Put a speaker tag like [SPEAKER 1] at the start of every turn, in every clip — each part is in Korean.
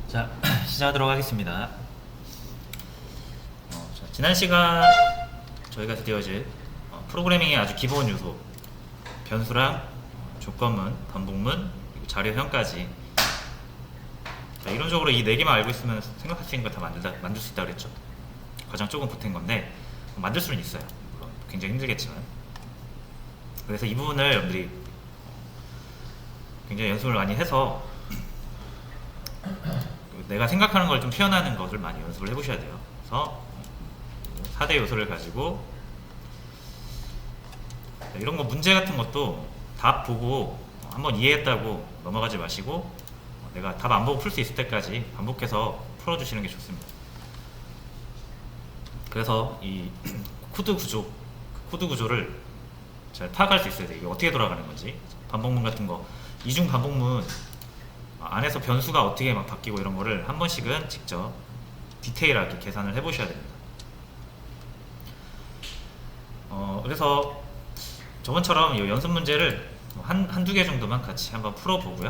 [SPEAKER 1] 자, 시작하도록 하겠습니다. 지난 시간 저희가 드디어 이제 프로그래밍의 아주 기본 요소, 변수랑 조건문, 반복문, 그리고 자료형까지, 자, 이론적으로 이 4개만 알고 있으면 생각할 수 있는 거 다 만들 수 있다고 그랬죠. 과정 조금 보탠 건데 만들 수는 있어요. 물론 굉장히 힘들겠지만. 그래서 이 부분을 여러분들이 굉장히 연습을 많이 해서 내가 생각하는 걸 좀 표현하는 것을 많이 연습을 해보셔야 돼요. 그래서 4대 요소를 가지고 이런 거 문제 같은 것도 답 보고 한번 이해했다고 넘어가지 마시고 내가 답 안 보고 풀 수 있을 때까지 반복해서 풀어주시는 게 좋습니다. 그래서 이 코드 구조를 잘 파악할 수 있어야 돼요. 이게 어떻게 돌아가는 건지. 반복문 같은 거, 이중 반복문 안에서 변수가 어떻게 막 바뀌고 이런 거를 한 번씩은 직접 디테일하게 계산을 해 보셔야 됩니다. 그래서 저번처럼 이 연습 문제를 한두 개 정도만 같이 한번 풀어보고요.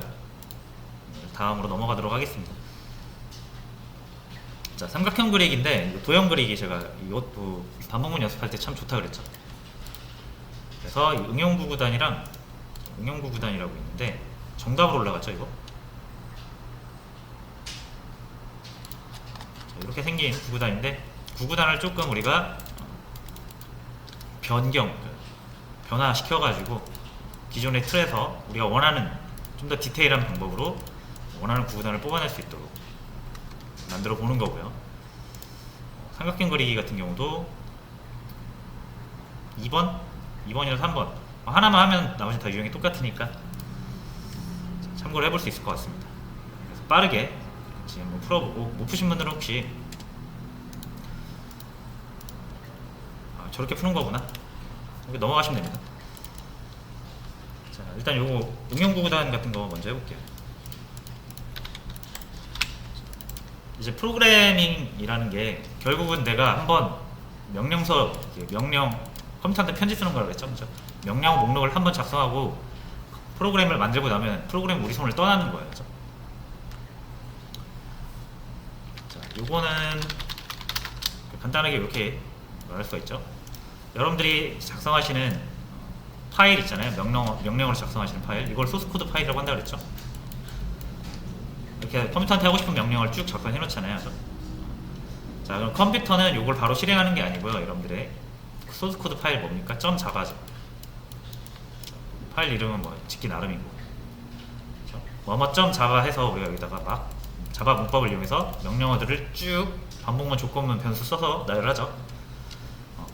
[SPEAKER 1] 다음으로 넘어가도록 하겠습니다. 자, 삼각형 그리기인데 도형 그리기 제가 이것도 반복문 연습할 때 참 좋다 그랬죠. 그래서 응용구구단이랑 응용구구단이라고 있는데 정답으로 올라갔죠, 이거. 자, 이렇게 생긴 구구단인데 구구단을 조금 우리가 변화시켜가지고 기존의 틀에서 우리가 원하는 좀 더 디테일한 방법으로 원하는 구구단을 뽑아낼 수 있도록 만들어 보는 거고요. 삼각형 그리기 같은 경우도 2번이나 3번 하나만 하면 나머지 다 유형이 똑같으니까 참고를 해볼 수 있을 것 같습니다. 그래서 빠르게 같이 한번 풀어보고 못 푸신 분들은 혹시 저렇게 푸는 거구나 이렇게 넘어가시면 됩니다. 자, 일단 요거 응용구구단 같은 거 먼저 해볼게요. 이제 프로그래밍이라는 게 결국은 내가 한번 명령 컴퓨터한테 편지 쓰는 거라고 했죠. 그죠? 명령 목록을 한번 작성하고 프로그램을 만들고 나면 프로그램 우리 손을 떠나는 거예요. 그죠? 자, 요거는 간단하게 이렇게 말할 수가 있죠. 여러분들이 작성하시는 파일 있잖아요. 명령으로 작성하시는 파일, 이걸 소스코드 파일이라고 한다고 그랬죠. 이렇게 컴퓨터한테 하고 싶은 명령을 쭉 작성해 놓잖아요. 자, 그럼 컴퓨터는 이걸 바로 실행하는 게 아니고요. 여러분들의 소스코드 파일 뭡니까? .java죠. 파일 이름은 뭐 짓기 나름이고, 그렇죠? .java 해서 우리가 여기다가 막 자바 문법을 이용해서 명령어들을 쭉 반복문, 조건문, 변수 써서 나열하죠.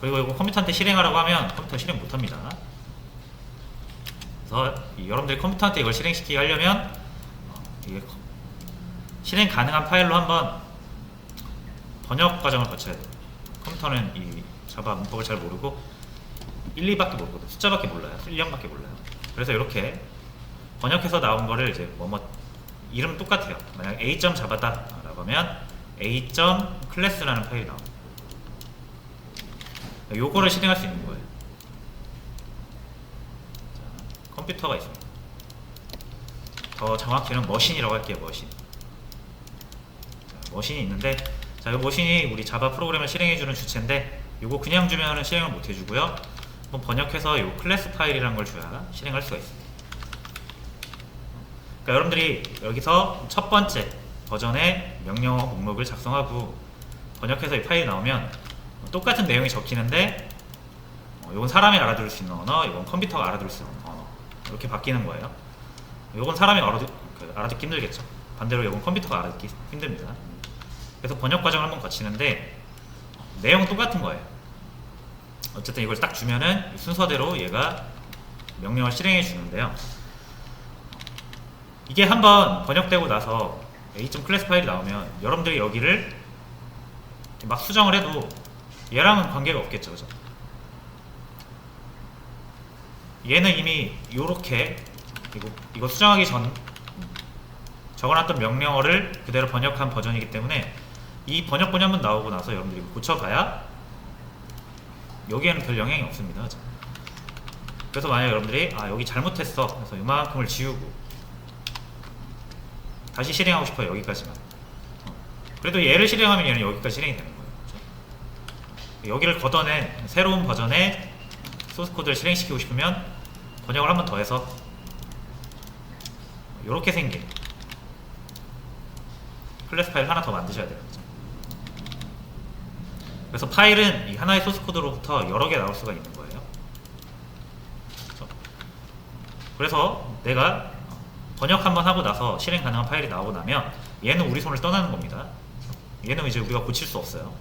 [SPEAKER 1] 그리고 이거 컴퓨터한테 실행하라고 하면 컴퓨터 실행 못합니다. 그래서 여러분들이 컴퓨터한테 이걸 실행시키게 하려면 이게 실행 가능한 파일로 한번 번역 과정을 거쳐야 돼요. 컴퓨터는 이 자바 문법을 잘 모르고 1, 2밖에 모르거든요. 숫자밖에 몰라요. 1, 0밖에 몰라요. 그래서 이렇게 번역해서 나온 거를 이제 이름 똑같아요. 만약 a.java다 라고 하면 a.class라는 파일이 나옵니다. 요거를 실행할 수 있는 거예요. 자, 컴퓨터가 있습니다. 더 정확히는 머신이라고 할게요. 머신이 있는데, 자, 이 머신이 우리 자바 프로그램을 실행해주는 주체인데, 요거 그냥 주면은 실행을 못 해주고요. 한번 번역해서 요 클래스 파일이라는 걸 줘야 실행할 수가 있습니다. 그러니까 여러분들이 여기서 첫 번째 버전의 명령어 목록을 작성하고 번역해서 이 파일이 나오면 똑같은 내용이 적히는데 이건 사람이 알아들을 수 있는 언어, 이건 컴퓨터가 알아들을 수 있는 언어, 이렇게 바뀌는 거예요. 이건 사람이 알아듣기 힘들겠죠. 반대로 이건 컴퓨터가 알아듣기 힘듭니다. 그래서 번역 과정을 한번 거치는데 내용은 똑같은 거예요. 어쨌든 이걸 딱 주면은 순서대로 얘가 명령을 실행해 주는데요. 이게 한번 번역되고 나서 a.class 파일이 나오면 여러분들이 여기를 막 수정을 해도 얘랑은 관계가 없겠죠. 그죠? 얘는 이미 요렇게 이거 수정하기 전 적어놨던 명령어를 그대로 번역한 버전이기 때문에 이 번역본이 한번 나오고 나서 여러분들이 고쳐봐야 여기에는 별 영향이 없습니다. 그죠? 그래서 만약 여러분들이 여기 잘못했어 그래서 이만큼을 지우고 다시 실행하고 싶어요. 여기까지만. 그래도 얘를 실행하면 얘는 여기까지 실행이 되는 거예요. 그렇죠? 여기를 걷어낸 새로운 버전의 소스 코드를 실행시키고 싶으면 번역을 한 번 더 해서 이렇게 생긴 클래스 파일 하나 더 만드셔야 돼요. 그렇죠? 그래서 파일은 이 하나의 소스 코드로부터 여러 개 나올 수가 있는 거예요. 그렇죠? 그래서 내가 번역 한번 하고 나서 실행 가능한 파일이 나오고 나면 얘는 우리 손을 떠나는 겁니다. 얘는 이제 우리가 고칠 수 없어요.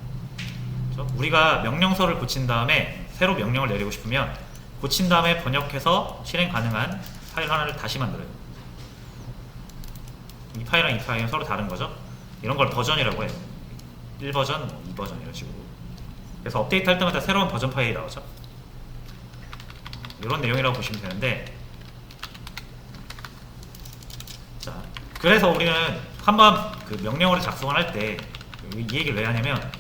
[SPEAKER 1] 그렇죠? 우리가 명령서를 고친 다음에 새로 명령을 내리고 싶으면 고친 다음에 번역해서 실행 가능한 파일 하나를 다시 만들어요. 이 파일이랑 이 파일은 서로 다른 거죠. 이런 걸 버전이라고 해요. 1버전, 2버전 이런 식으로. 그래서 업데이트 할 때마다 새로운 버전 파일이 나오죠. 이런 내용이라고 보시면 되는데, 자, 그래서 우리는 한번 그 명령어를 작성을 할 때 이 얘기를 왜 하냐면,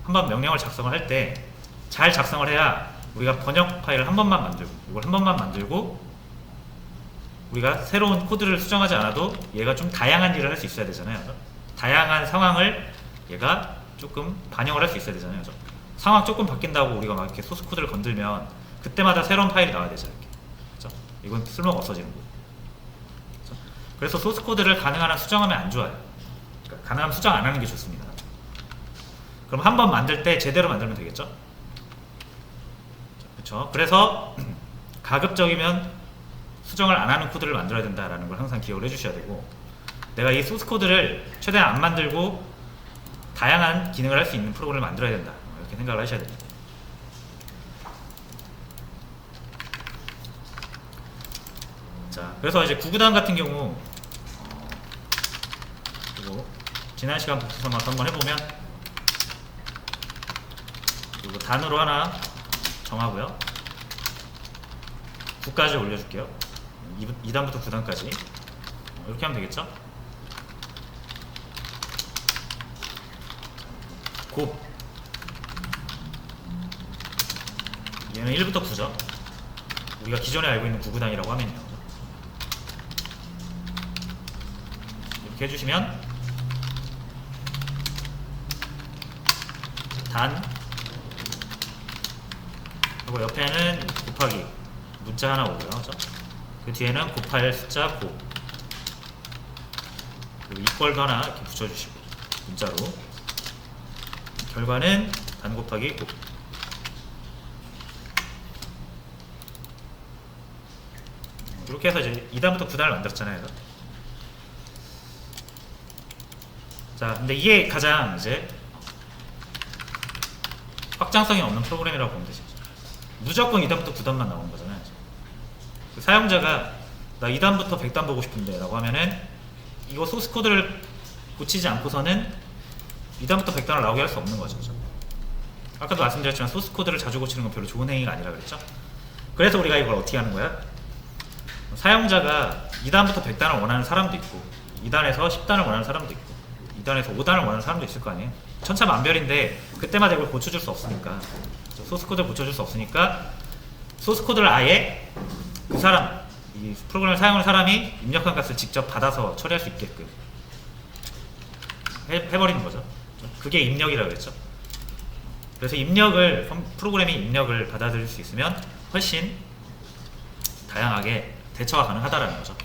[SPEAKER 1] 한번 명령어를 작성을 할 때 잘 작성을 해야 우리가 번역 파일을 한 번만 만들고, 이걸 한 번만 만들고, 우리가 새로운 코드를 수정하지 않아도 얘가 좀 다양한 일을 할 수 있어야 되잖아요. 다양한 상황을 얘가 조금 반영을 할 수 있어야 되잖아요. 상황 조금 바뀐다고 우리가 막 이렇게 소스 코드를 건들면 그때마다 새로운 파일이 나와야 되죠. 이렇게. 그렇죠? 이건 쓸모가 없어지는 거예요. 그렇죠? 그래서 소스 코드를 가능한 한 수정하면 안 좋아요. 그러니까 가능하면 수정 안 하는 게 좋습니다. 그럼 한 번 만들 때 제대로 만들면 되겠죠? 그렇죠? 그래서 가급적이면 수정을 안 하는 코드를 만들어야 된다라는 걸 항상 기억을 해주셔야 되고, 내가 이 소스 코드를 최대한 안 만들고 다양한 기능을 할 수 있는 프로그램을 만들어야 된다, 이렇게 생각을 하셔야 됩니다. 자, 그래서 이제 구구단 같은 경우, 그리고 지난 시간 복습 한번 해보면, 그리고 단으로 하나 정하고요. 9까지 올려줄게요. 2단부터 9단까지 이렇게 하면 되겠죠? 곱, 얘는 1부터 9죠. 우리가 기존에 알고 있는 9구단이라고 하면요. 이렇게 해주시면 단, 그리고 옆에는 곱하기 문자 하나 오고요. 그렇죠? 그 뒤에는 곱할 숫자 곱, 그리고 이퀄도 하나 이렇게 붙여주시고 문자로, 결과는 단 곱하기 곱. 이렇게 해서 이제 2단부터 9단을 만들었잖아요. 자, 근데 이게 가장 이제 확장성이 없는 프로그램이라고 보면 되죠. 무조건 2단부터 9단만 나오는 거잖아요. 그 사용자가 나 2단부터 100단 보고 싶은데 라고 하면은 이거 소스 코드를 고치지 않고서는 2단부터 100단을 나오게 할 수 없는 거죠. 아까도 말씀드렸지만 소스 코드를 자주 고치는 건 별로 좋은 행위가 아니라 그랬죠. 그래서 우리가 이걸 어떻게 하는 거야? 사용자가 2단부터 100단을 원하는 사람도 있고, 2단에서 10단을 원하는 사람도 있고, 2단에서 5단을 원하는 사람도 있을 거 아니에요. 천차만별인데 그때마다 이걸 고쳐줄 수 없으니까, 소스 코드를 고쳐줄 수 없으니까 소스 코드를 아예 그 사람, 이 프로그램을 사용하는 사람이 입력한 값을 직접 받아서 처리할 수 있게끔 해버리는 거죠. 그게 입력이라고 했죠. 그래서 입력을, 프로그램이 입력을 받아들일 수 있으면 훨씬 다양하게 대처가 가능하다라는 거죠.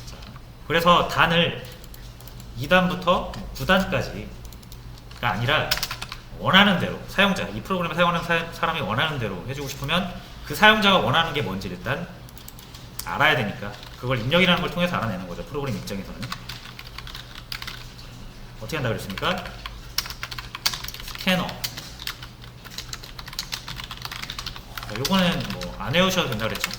[SPEAKER 1] 자, 그래서 단을 2단부터 9단까지가 아니라 원하는 대로, 사용자, 이 프로그램을 사용하는 사람이 원하는 대로 해주고 싶으면 그 사용자가 원하는 게 뭔지 일단 알아야 되니까 그걸 입력이라는 걸 통해서 알아내는 거죠. 프로그램 입장에서는. 어떻게 한다 그랬습니까? 스캐너. 요거는 뭐 안 외우셔도 된다 그랬죠.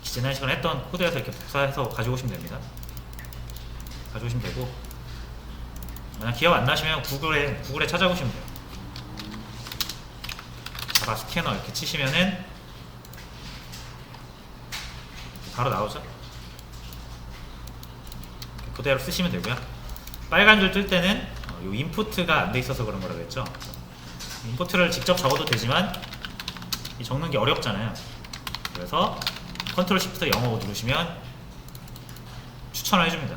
[SPEAKER 1] 지난 시간에 했던 코드에서 이렇게 복사해서 가져오시면 됩니다. 가져오시면 되고, 만약 기억 안 나시면 구글에 찾아보시면 돼요. 자바 스캐너 이렇게 치시면은 바로 나오죠. 그대로 쓰시면 되고요. 빨간 줄 뜰 때는 요 인풋가 안 돼 있어서 그런 거라고 했죠. 인풋을 직접 적어도 되지만 이 적는 게 어렵잖아요. 그래서 컨트롤 시프트 영어 누르시면 추천을 해줍니다.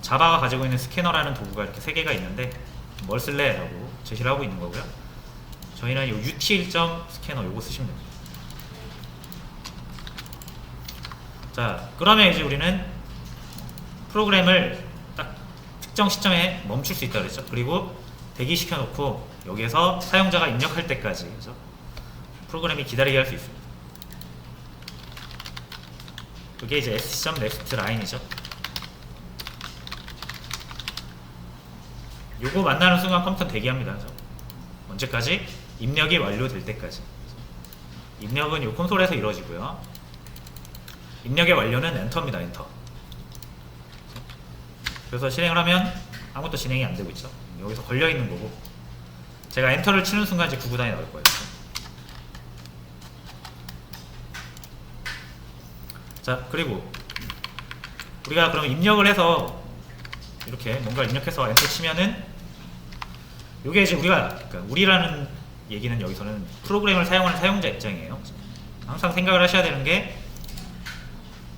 [SPEAKER 1] 자바가 가지고 있는 스캐너라는 도구가 이렇게 3개가 있는데 뭘 쓸래? 라고 제시를 하고 있는 거고요. 저희는 이 util.scanner 요거 쓰시면 됩니다. 자, 그러면 이제 우리는 프로그램을 딱 특정 시점에 멈출 수 있다 그랬죠. 그리고 대기시켜 놓고 여기에서 사용자가 입력할 때까지, 그죠? 프로그램이 기다리게 할 수 있습니다. 그게 이제 s.next 라인이죠. 요거 만나는 순간 컴퓨터는 대기합니다. 그죠? 언제까지? 입력이 완료될 때까지. 입력은 이 콘솔에서 이루어지고요. 입력의 완료는 엔터입니다. 엔터. 그래서 실행을 하면 아무것도 진행이 안 되고 있죠. 여기서 걸려 있는 거고, 제가 엔터를 치는 순간 이제 구구단이 나올 거예요. 자, 그리고 우리가 그럼 입력을 해서 이렇게 뭔가 입력해서 엔터 치면은 요게 이제 그러니까 우리라는 얘기는 여기서는 프로그램을 사용하는 사용자 입장이에요. 항상 생각을 하셔야 되는 게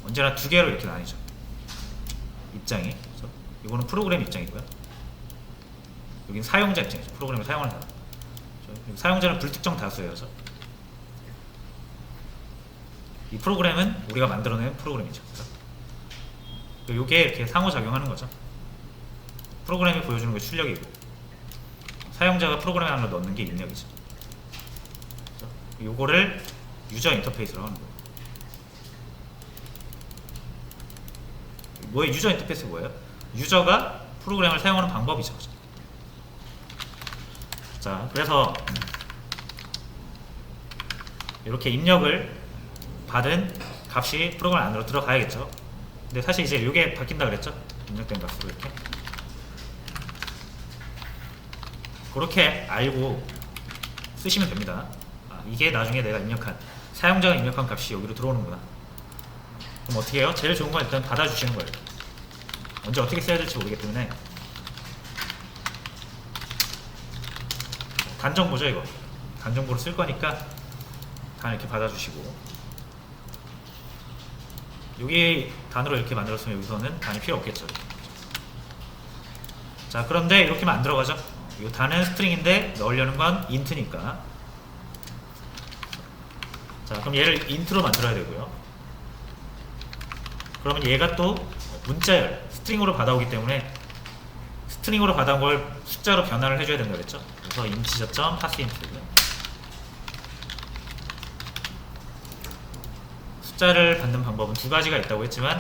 [SPEAKER 1] 언제나 2개로 이렇게 나뉘죠. 입장이. 그렇죠? 이거는 프로그램 입장이고요. 여기는 사용자 입장이죠. 프로그램을 사용하는 사람. 그렇죠? 사용자는 불특정 다수예요. 그렇죠? 이 프로그램은 우리가 만들어낸 프로그램이죠. 그렇죠? 이게 이렇게 상호작용하는 거죠. 프로그램이 보여주는 게 출력이고, 사용자가 프로그램 안으로 넣는 게 입력이죠. 그렇죠? 요거를 유저 인터페이스라고 하는 거예요. 뭐의 유저 인터페이스 뭐예요? 유저가 프로그램을 사용하는 방법이죠. 그렇죠? 자, 그래서 이렇게 입력을 받은 값이 프로그램 안으로 들어가야겠죠. 근데 사실 이제 이게 바뀐다 그랬죠? 입력된 값으로 이렇게. 그렇게 알고 쓰시면 됩니다. 이게 나중에 내가 입력한, 사용자가 입력한 값이 여기로 들어오는구나. 그럼 어떻게 해요? 제일 좋은 건 일단 받아주시는 거예요. 언제 어떻게 써야 될지 모르기 때문에 단정보죠. 이거 단정보로 쓸 거니까 단 이렇게 받아주시고, 여기 단으로 이렇게 만들었으면 여기서는 단이 필요 없겠죠. 자, 그런데 이렇게만 안 들어가죠. 이 단은 스트링인데 넣으려는 건 int니까. 자, 그럼 얘를 int로 만들어야 되고요. 그러면 얘가 또 문자열, 스트링으로 받아오기 때문에 스트링으로 받아온 걸 숫자로 변환을 해줘야 된다 그랬죠. 그래서 integer.parseInt. 숫자를 받는 방법은 2가지가 있다고 했지만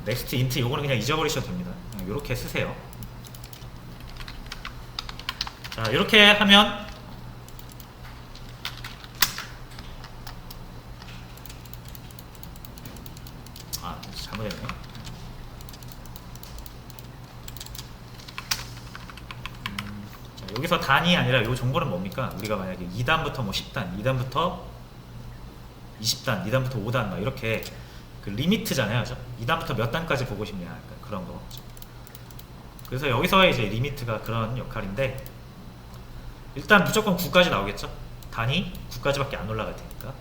[SPEAKER 1] next int 요거는 그냥 잊어버리셔도 됩니다. 이렇게 쓰세요. 자, 이렇게 하면 잘못했네요. 자, 여기서 단이 아니라 요 정보는 뭡니까? 우리가 만약에 2단부터 뭐 10단, 2단부터 20단, 2단부터 5단 막 이렇게 그 리미트잖아요. 그죠? 2단부터 몇 단까지 보고 싶냐, 그러니까 그런 거. 그래서 여기서의 이제 리미트가 그런 역할인데, 일단 무조건 9까지 나오겠죠? 단이 9까지밖에 안 올라갈 테니까.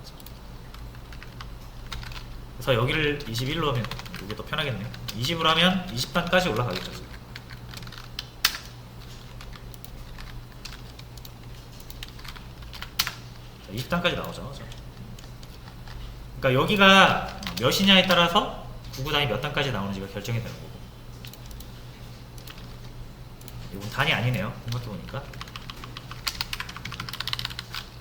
[SPEAKER 1] 그래서 여기를 21로 하면 이게 더 편하겠네요. 20으로 하면 20단까지 올라가겠죠. 20단까지 나오죠. 그러니까 여기가 몇이냐에 따라서 구구단이 몇 단까지 나오는지가 결정이 되는 거고, 이건 단이 아니네요. 생각해보니까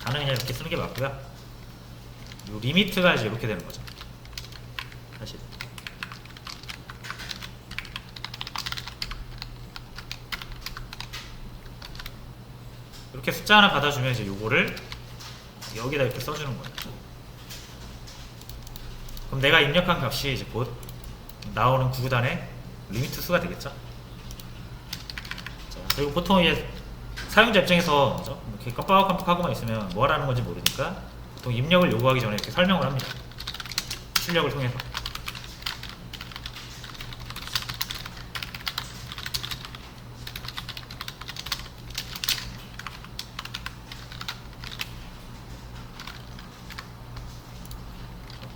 [SPEAKER 1] 단은 그냥 이렇게 쓰는 게 맞고요. 요 리미트가 이제 이렇게 되는 거죠. 사실 이렇게 숫자 하나 받아주면 이제 요거를 여기다 이렇게 써주는 거예요. 그럼 내가 입력한 값이 이제 곧 나오는 구구단의 리미트 수가 되겠죠. 자, 그리고 보통 이제 사용자 입장에서 그죠? 이렇게 깜빡깜빡하고만 있으면 뭐 하라는 건지 모르니까 보통 입력을 요구하기 전에 이렇게 설명을 합니다. 출력을 통해서.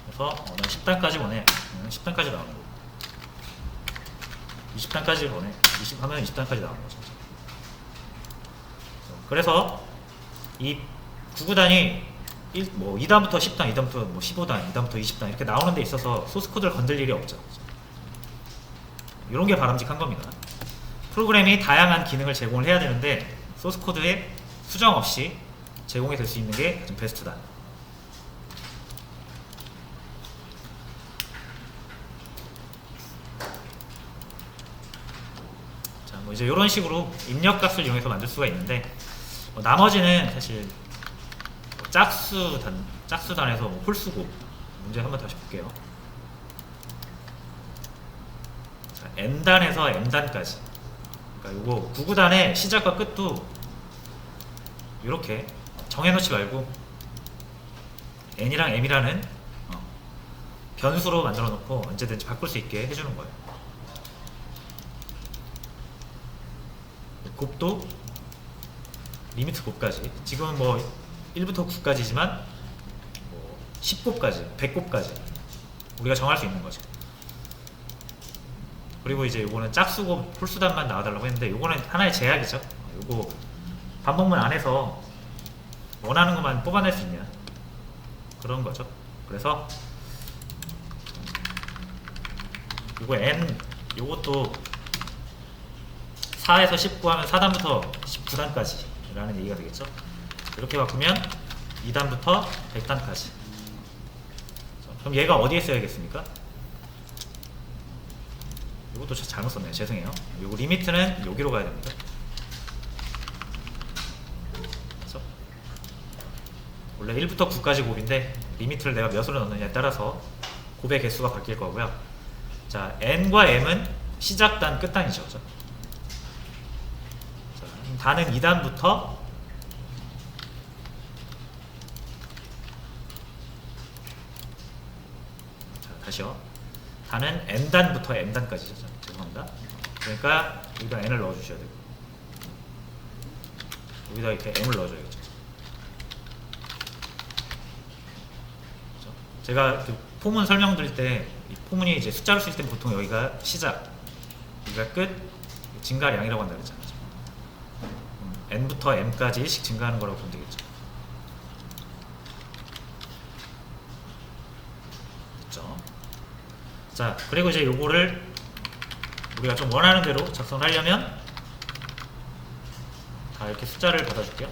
[SPEAKER 1] 그래서 난 10단까지 원해. 10단까지 나오는 거고. 20단까지 보내. 20 하면 20단까지 나오는 거죠. 그래서 이 9구단이 2단부터 10단, 2단부터 뭐 15단, 2단부터 20단 이렇게 나오는 데 있어서 소스 코드를 건들 일이 없죠. 이런 게 바람직한 겁니다. 프로그램이 다양한 기능을 제공을 해야 되는데 소스 코드에 수정 없이 제공이 될 수 있는 게 가장 베스트다. 자, 뭐 이제 이런 식으로 입력값을 이용해서 만들 수가 있는데 나머지는 사실 짝수단에서 홀수고 문제 한번 다시 볼게요. 자, n단에서 m단까지. 그러니까 요거 9구단의 시작과 끝도 이렇게 정해놓지 말고 n이랑 m이라는 변수로 만들어 놓고 언제든지 바꿀 수 있게 해주는 거예요. 곱도 리미트 곱까지. 지금은 뭐 1부터 9까지지만 뭐 10곱까지, 100곱까지 우리가 정할 수 있는 거죠. 그리고 이제 요거는 짝수곱, 홀수단만 나와달라고 했는데 요거는 하나의 제약이죠. 요거 반복문 안에서 원하는 것만 뽑아낼 수 있냐 그런 거죠. 그래서 요거 n 요것도 4에서 19 하면 4단부터 19단까지 라는 얘기가 되겠죠. 이렇게 바꾸면 2단부터 100단까지. 그럼 얘가 어디에 써야겠습니까? 이것도 잘못 썼네요. 죄송해요. 요거 리미트는 여기로 가야 됩니다. 그래서 원래 1부터 9까지 곱인데 리미트를 내가 몇으로 넣느냐에 따라서 곱의 개수가 바뀔 거고요. 자, n과 m은 시작단, 끝단이죠. 자, 단은 2단부터 다시요. 단은 n단부터 m단까지죠. 죄송합니다. 그러니까 여기다 n을 넣어주셔야 되고 여기다 이렇게 m을 넣어줘야겠죠. 제가 그 포문 설명드릴 때 이 포문이 이제 숫자로 쓸 때 보통 여기가 시작, 여기가 끝, 증가량이라고 한다 그랬잖아요. n부터 m까지 1씩 증가하는 거라고 보면 되겠죠. 됐죠? 자, 그리고 이제 요거를 우리가 좀 원하는 대로 작성을 하려면 다 이렇게 숫자를 받아줄게요.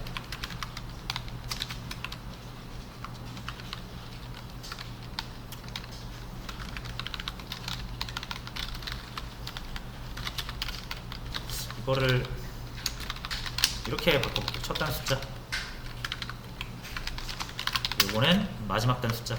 [SPEAKER 1] 이거를 이렇게 바꿔볼게요. 첫 단 숫자, 요거는 마지막 단 숫자.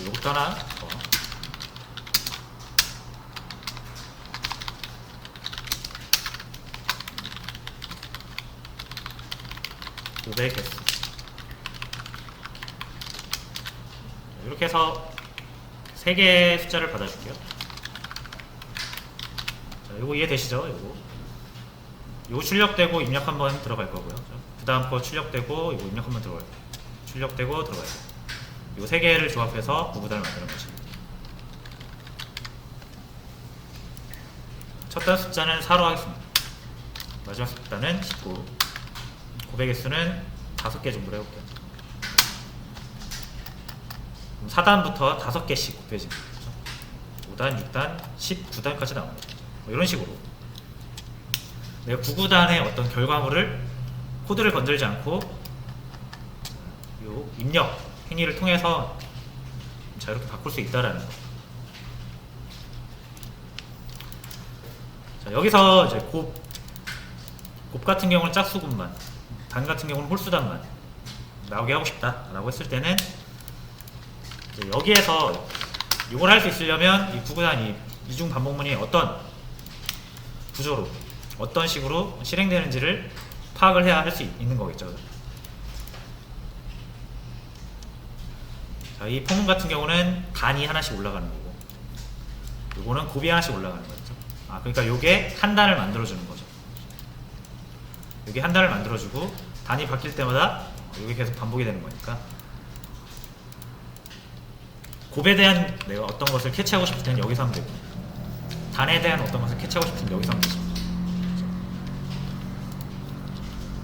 [SPEAKER 1] 요것도 하나 더. 곱의 개수. 이렇게 해서 3개의 숫자를 받아줄게요. 자, 요거 이해되시죠? 요거 출력되고 입력 한번 들어갈 거고요. 그 다음 거 출력되고 요거 입력 한번 들어갈 거예요. 출력되고 들어가요. 요 3개를 조합해서 9구단을 만드는 거죠. 첫 단 숫자는 4로 하겠습니다. 마지막 숫자는 19. 곱의 개수는 5개 정도로 해볼게요. 4단부터 5개씩 곱해집니다. 5단, 6단, 19단까지 나옵니다. 이런 식으로 내가 9구단의 어떤 결과물을 코드를 건들지 않고 요 입력 행위를 통해서 자유롭게 바꿀 수 있다라는 거. 자, 여기서 이제 곱 같은 경우는 짝수곱만, 단 같은 경우는 홀수단만 나오게 하고 싶다라고 했을 때는 여기에서 이걸 할 수 있으려면 이 9구단 이중 반복문이 어떤 구조로 어떤 식으로 실행되는지를 파악을 해야 할 수 있는 거겠죠. 자, 이 포문 같은 경우는 단이 하나씩 올라가는 거고 요거는 곱이 하나씩 올라가는 거죠. 그러니까 요게 한 단을 만들어주는 거죠. 요게 한 단을 만들어주고 단이 바뀔 때마다 이게 계속 반복이 되는 거니까 곱에 대한 내가 어떤 것을 캐치하고 싶을 때는 여기서 하면 되고 단에 대한 어떤 것을 캐치하고 싶을 때는 여기서 하면 되죠.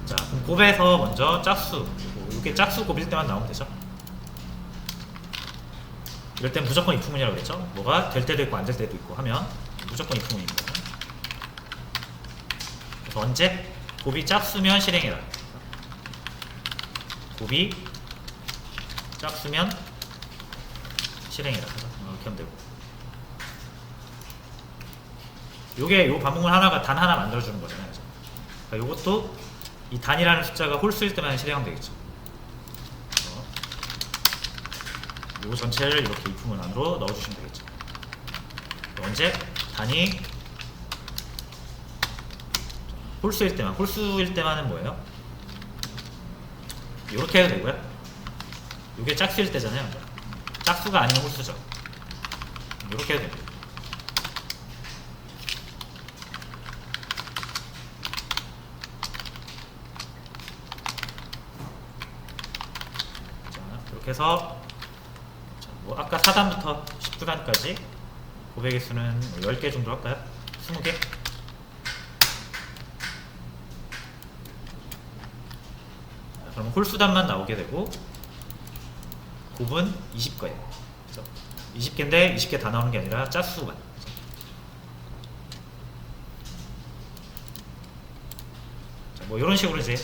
[SPEAKER 1] 자, 그럼 곱에서 먼저 짝수, 이게 짝수 곱일 때만 나오면 되죠. 이럴 땐 무조건 if문이라고 그랬죠. 뭐가 될 때도 있고 안 될 때도 있고 하면 무조건 if문입니다. 그래서 언제? 곱이 짝수면 실행해라. 곱이 짝수면 실행해라. 이렇게 하면 되고 요게 요 반복문 하나가 단 하나 만들어주는 거잖아요. 그러니까 요것도 이 단이라는 숫자가 홀수일 때만 실행하면 되겠죠. 요 전체를 이렇게 if문 안으로 넣어주시면 되겠죠. 언제? 단이 홀수일 때만, 홀수일 때만은 뭐예요? 이렇게 해도 되고요. 이게 짝수일 때잖아요. 짝수가 아니면 홀수죠. 이렇게 해도 됩니다. 자, 이렇게 해서 뭐 아까 4단부터 19단까지 고백의 수는 10개 정도 할까요? 20개? 그럼 홀수단만 나오게 되고 곱은 20거예요. 20개인데 20개 다 나오는 게 아니라 짝수만. 자, 뭐 이런 식으로 이제